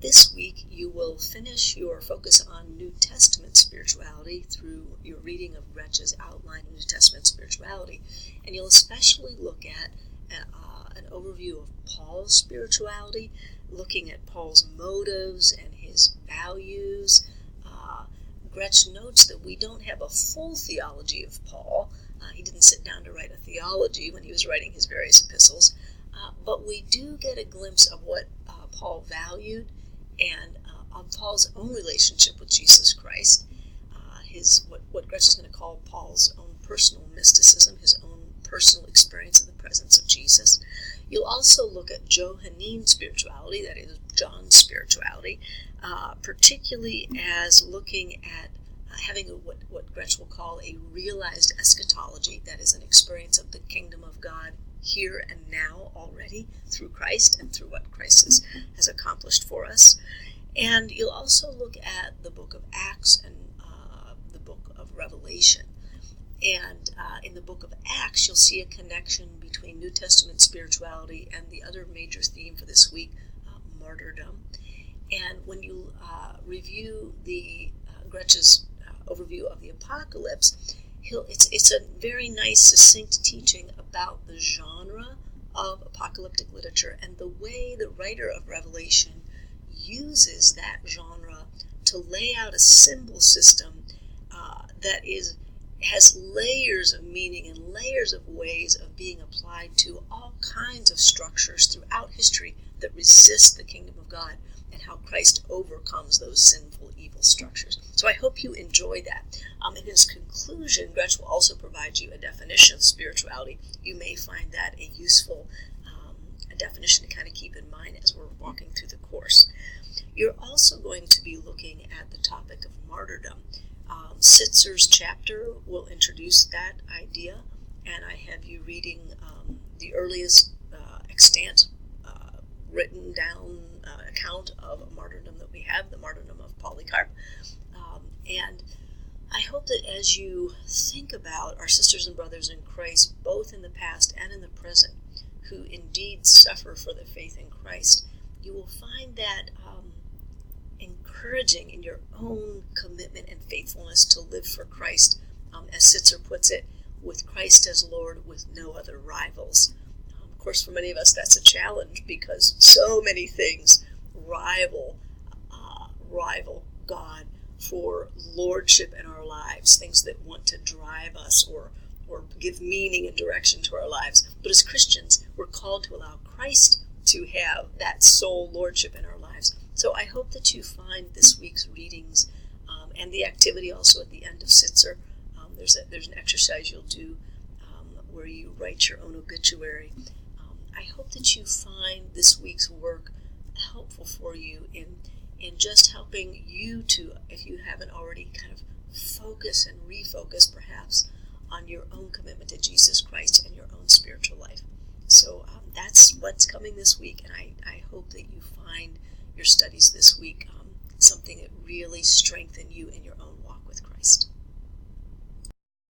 This week you will finish your focus on New Testament spirituality through your reading of Gretsch's outline of New Testament spirituality, and you'll especially look at an overview of Paul's spirituality, looking at Paul's motives and his values. Gretsch notes that we don't have a full theology of Paul. He didn't sit down to write a theology when he was writing his various epistles, but we do get a glimpse of what Paul valued and of Paul's own relationship with Jesus Christ, what Gretsch is going to call Paul's own personal mysticism, his own personal experience of the presence of Jesus. You'll also look at Johannine spirituality, that is, John's spirituality, particularly as looking at having what Gretsch will call a realized eschatology, that is, an experience of the kingdom of God here and now already through Christ and through what Christ has accomplished for us. And you'll also look at the book of Acts and the book of Revelation. And in the book of Acts, you'll see a connection between New Testament spirituality and the other major theme for this week, martyrdom. And when you review the Gretsch's overview of the Apocalypse, it's a very nice, succinct teaching about the genre of apocalyptic literature and the way the writer of Revelation uses that genre to lay out a symbol system that has layers of meaning and layers of ways of being applied to all kinds of structures throughout history that resist the kingdom of God, and how Christ overcomes those sinful, evil structures. So I hope you enjoy that. In his conclusion, Gretsch will also provide you a definition of spirituality. You may find that a useful a definition to kind of keep in mind as we're walking through the course. You're also going to be looking at the topic of martyrdom. Sitzer's chapter will introduce that idea, and I have you reading the earliest extant written down account of martyrdom that we have, the martyrdom of Polycarp. And I hope that as you think about our sisters and brothers in Christ, both in the past and in the present, who indeed suffer for the faith in Christ, you will find that encouraging in your own commitment and faithfulness to live for Christ, as Sitzer puts it, with Christ as Lord, with no other rivals. Of course, for many of us, that's a challenge because so many things rival God for lordship in our lives, things that want to drive us or give meaning and direction to our lives. But as Christians, we're called to allow Christ to have that sole lordship in our lives. So I hope that you find this week's readings and the activity also at the end of Sitzer. There's an exercise you'll do where you write your own obituary. I hope that you find this week's work helpful for you in just helping you to, if you haven't already, kind of focus and refocus perhaps on your own commitment to Jesus Christ and your own spiritual life. So that's what's coming this week, and I hope that you find your studies this week something that really strengthen you in your own walk with Christ.